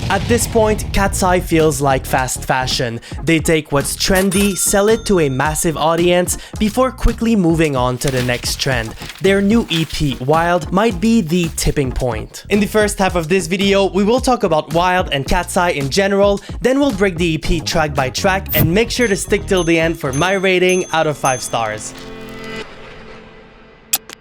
At this point, KATSEYE feels like fast fashion. They take what's trendy, sell it to a massive audience before quickly moving on to the next trend. Their new EP, Wild, might be the tipping point. In the first half of this video, we will talk about Wild and KATSEYE in general, then we'll break the EP track by track and make sure to stick till the end for my rating out of 5 stars.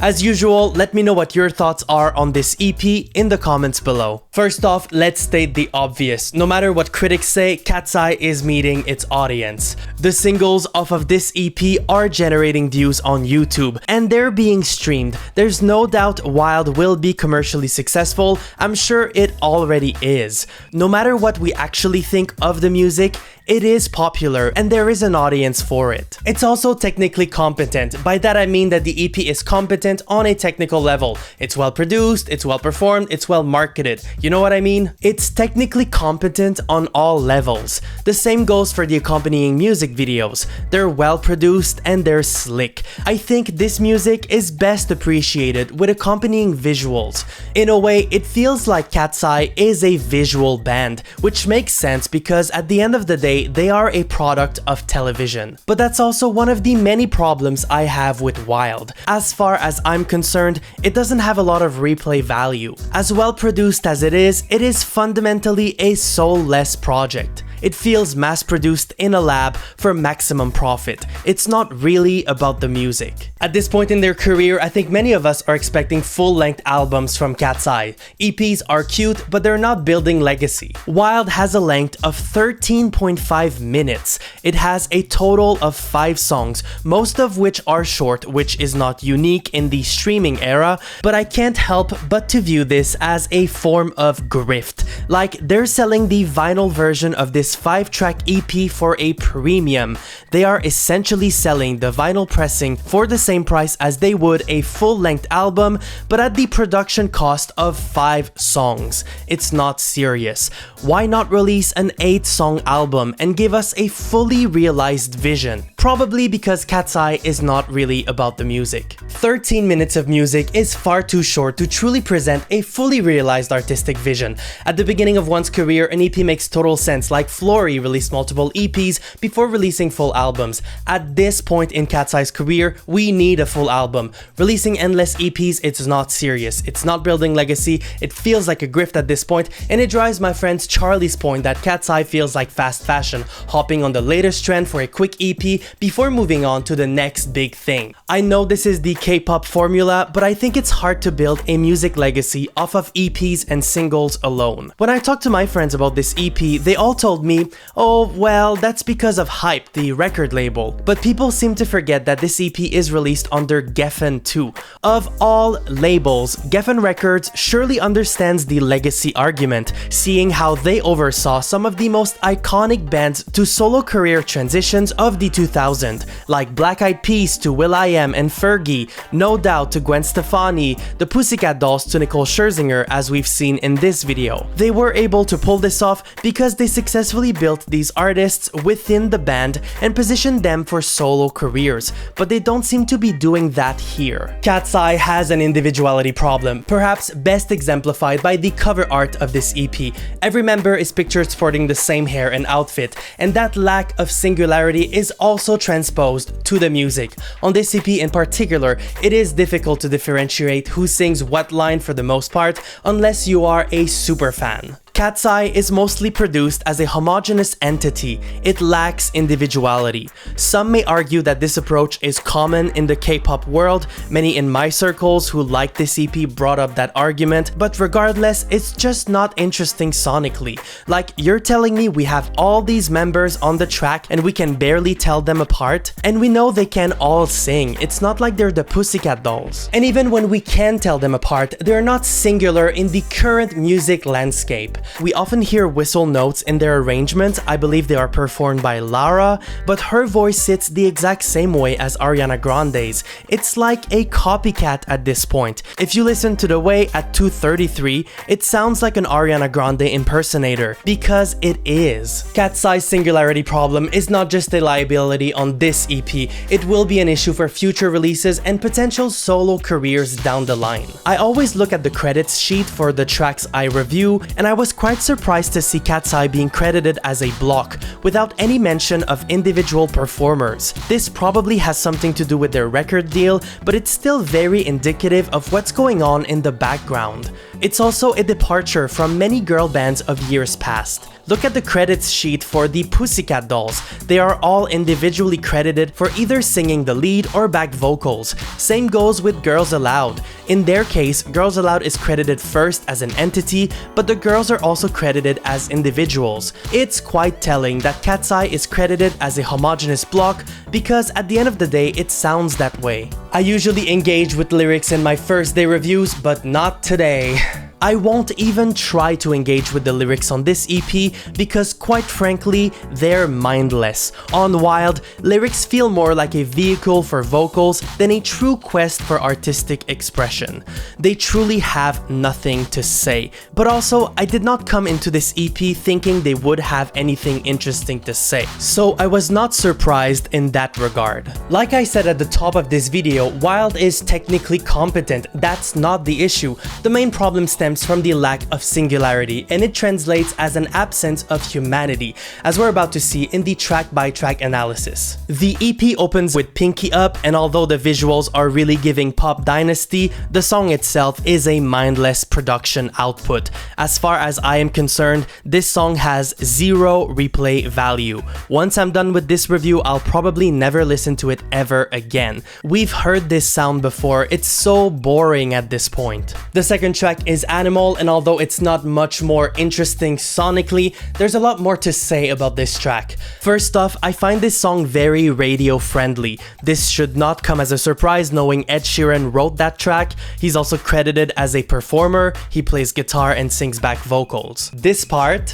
As usual, let me know what your thoughts are on this EP in the comments below. First off, let's state the obvious. No matter what critics say, KATSEYE is meeting its audience. The singles off of this EP are generating views on YouTube, and they're being streamed. There's no doubt Wild will be commercially successful. I'm sure it already is. No matter what we actually think of the music, it is popular and there is an audience for it. It's also technically competent. By that I mean that the EP is competent on a technical level. It's well produced, it's well performed, it's well marketed. You know what I mean? It's technically competent on all levels. The same goes for the accompanying music videos. They're well produced and they're slick. I think this music is best appreciated with accompanying visuals. In a way, it feels like KATSEYE is a visual band, which makes sense because at the end of the day, they are a product of television. But that's also one of the many problems I have with Wild. As far as I'm concerned, it doesn't have a lot of replay value. As well produced as it is fundamentally a soulless project. It feels mass-produced in a lab for maximum profit. It's not really about the music. At this point in their career, I think many of us are expecting full-length albums from KATSEYE. EPs are cute, but they're not building legacy. Wild has a length of 13.5 minutes. It has a total of 5 songs, most of which are short, which is not unique in the streaming era, but I can't help but to view this as a form of grift. Like, they're selling the vinyl version of this 5-track EP for a premium. They are essentially selling the vinyl pressing for the same price as they would a full-length album, but at the production cost of 5 songs. It's not serious. Why not release an 8-song album and give us a fully realized vision? Probably because KATSEYE is not really about the music. 13 minutes of music is far too short to truly present a fully realized artistic vision. At the beginning of one's career, an EP makes total sense, like Flory released multiple EPs before releasing full albums. At this point in KATSEYE's career, we need a full album. Releasing endless EPs, it's not serious. It's not building legacy. It feels like a grift at this point, and it drives my friend Charlie's point that KATSEYE feels like fast fashion, hopping on the latest trend for a quick EP before moving on to the next big thing. I know this is the K-pop formula, but I think it's hard to build a music legacy off of EPs and singles alone. When I talked to my friends about this EP, they all told me, oh, well, that's because of Hype, the record label. But people seem to forget that this EP is released under Geffen too. Of all labels, Geffen Records surely understands the legacy argument, seeing how they oversaw some of the most iconic bands to solo career transitions of the 2000s, like Black Eyed Peas to will.i.am and Fergie, No Doubt to Gwen Stefani, the Pussycat Dolls to Nicole Scherzinger, as we've seen in this video. They were able to pull this off because they successfully built these artists within the band and positioned them for solo careers, but they don't seem to be doing that here. KATSEYE has an individuality problem, perhaps best exemplified by the cover art of this EP. Every member is pictured sporting the same hair and outfit, and that lack of singularity is also transposed to the music. On this EP in particular, it is difficult to differentiate who sings what line for the most part, unless you are a super fan. KATSEYE is mostly produced as a homogeneous entity. It lacks individuality. Some may argue that this approach is common in the K-pop world. Many in my circles who like this EP brought up that argument, but regardless, it's just not interesting sonically. Like, you're telling me we have all these members on the track and we can barely tell them apart? And we know they can all sing. It's not like they're the Pussycat Dolls. And even when we can tell them apart, they're not singular in the current music landscape. We often hear whistle notes in their arrangement. I believe they are performed by Lara, but her voice sits the exact same way as Ariana Grande's. It's like a copycat at this point. If you listen to the way at 2:33, it sounds like an Ariana Grande impersonator, because it is. KATSEYE's singularity problem is not just a liability on this EP, it will be an issue for future releases and potential solo careers down the line. I always look at the credits sheet for the tracks I review, and I was was quite surprised to see KATSEYE being credited as a block, without any mention of individual performers. This probably has something to do with their record deal, but it's still very indicative of what's going on in the background. It's also a departure from many girl bands of years past. Look at the credits sheet for the Pussycat Dolls. They are all individually credited for either singing the lead or back vocals. Same goes with Girls Aloud. In their case, Girls Aloud is credited first as an entity, but the girls are also credited as individuals. It's quite telling that KATSEYE is credited as a homogeneous block because at the end of the day, it sounds that way. I usually engage with lyrics in my first day reviews, but not today. I won't even try to engage with the lyrics on this EP because quite frankly, they're mindless. On Wild, lyrics feel more like a vehicle for vocals than a true quest for artistic expression. They truly have nothing to say. But also, I did not come into this EP thinking they would have anything interesting to say. So I was not surprised in that regard. Like I said at the top of this video, Wild is technically competent. That's not the issue. The main problem stems from the lack of singularity, and it translates as an absence of humanity, as we're about to see in the track-by-track analysis. The EP opens with Pinky Up, and although the visuals are really giving Pop Dynasty, the song itself is a mindless production output. As far as I am concerned, this song has zero replay value. Once I'm done with this review, I'll probably never listen to it ever again. We've heard this sound before, it's so boring at this point. The second track is Animal, and although it's not much more interesting sonically, there's a lot more to say about this track. First off, I find this song very radio friendly. This should not come as a surprise knowing Ed Sheeran wrote that track. He's also credited as a performer, he plays guitar and sings back vocals. This part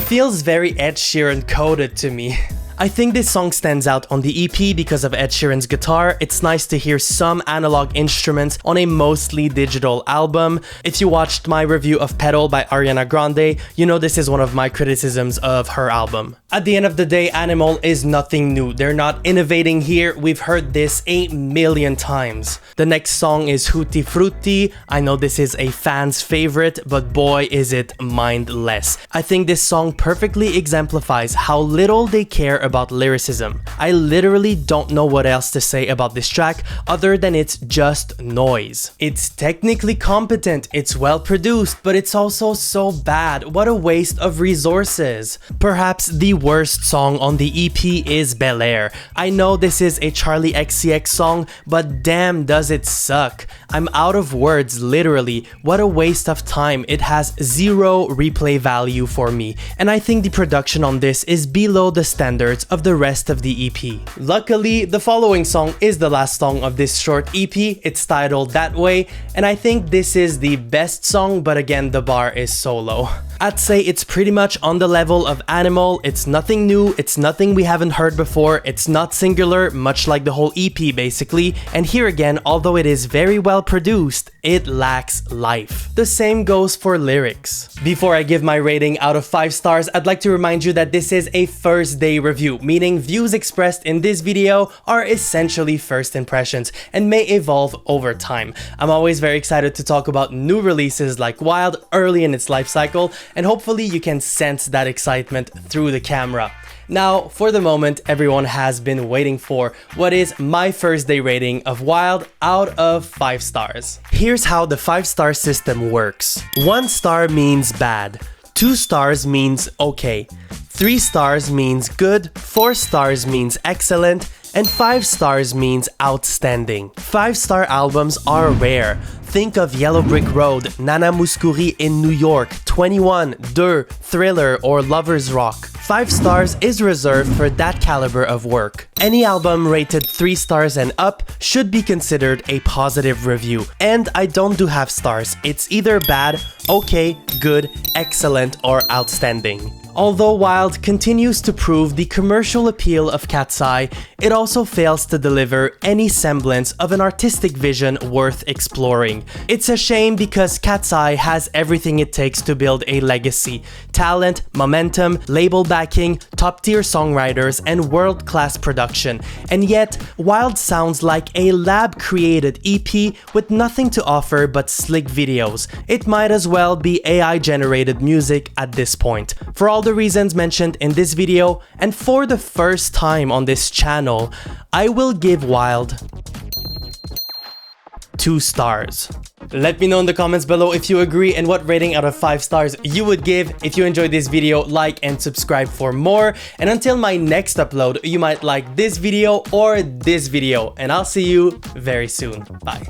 feels very Ed Sheeran coded to me. I think this song stands out on the EP because of Ed Sheeran's guitar. It's nice to hear some analog instruments on a mostly digital album. If you watched my review of Pedal by Ariana Grande, you know this is one of my criticisms of her album. At the end of the day, Animal is nothing new. They're not innovating here. We've heard this a million times. The next song is Hootie Frutti. I know this is a fan's favorite, but boy is it mindless. I think this song perfectly exemplifies how little they care about lyricism. I literally don't know what else to say about this track other than it's just noise. It's technically competent, it's well produced, but it's also so bad. What a waste of resources. Perhaps the worst song on the EP is Bel Air. I know this is a Charlie XCX song, but damn does it suck. I'm out of words, literally. What a waste of time. It has zero replay value for me, and I think the production on this is below the standards of the rest of the EP. Luckily, the following song is the last song of this short EP. It's titled That Way, and I think this is the best song, but again, the bar is so low. I'd say it's pretty much on the level of Animal. It's nothing new, it's nothing we haven't heard before, it's not singular, much like the whole EP basically, and here again, although it is very well produced, it lacks life. The same goes for lyrics. Before I give my rating out of 5 stars, I'd like to remind you that this is a first day review, meaning views expressed in this video are essentially first impressions and may evolve over time. I'm always very excited to talk about new releases like Wild early in its life cycle, and hopefully you can sense that excitement through the camera. Now, for the moment everyone has been waiting for, what is my first day rating of Wild out of 5 stars. Here's how the 5-star system works. 1 star means bad, 2 stars means okay, 3 stars means good, 4 stars means excellent, and 5 stars means outstanding. 5-star albums are rare. Think of Yellow Brick Road, Nana Mouskouri in New York, 21, Deux, Thriller, or Lovers Rock. 5 stars is reserved for that caliber of work. Any album rated 3 stars and up should be considered a positive review. And I don't do half stars. It's either bad, okay, good, excellent, or outstanding. Although Wild continues to prove the commercial appeal of KATSEYE, it also fails to deliver any semblance of an artistic vision worth exploring. It's a shame because KATSEYE has everything it takes to build a legacy: talent, momentum, label backing, top-tier songwriters, and world-class production. And yet, Wild sounds like a lab-created EP with nothing to offer but slick videos. It might as well be AI-generated music at this point. For all the reasons mentioned in this video, and for the first time on this channel, I will give Wild 2 stars. Let me know in the comments below if you agree and what rating out of 5 stars you would give. If you enjoyed this video, like and subscribe for more. And until my next upload, you might like this video or this video, and I'll see you very soon. Bye.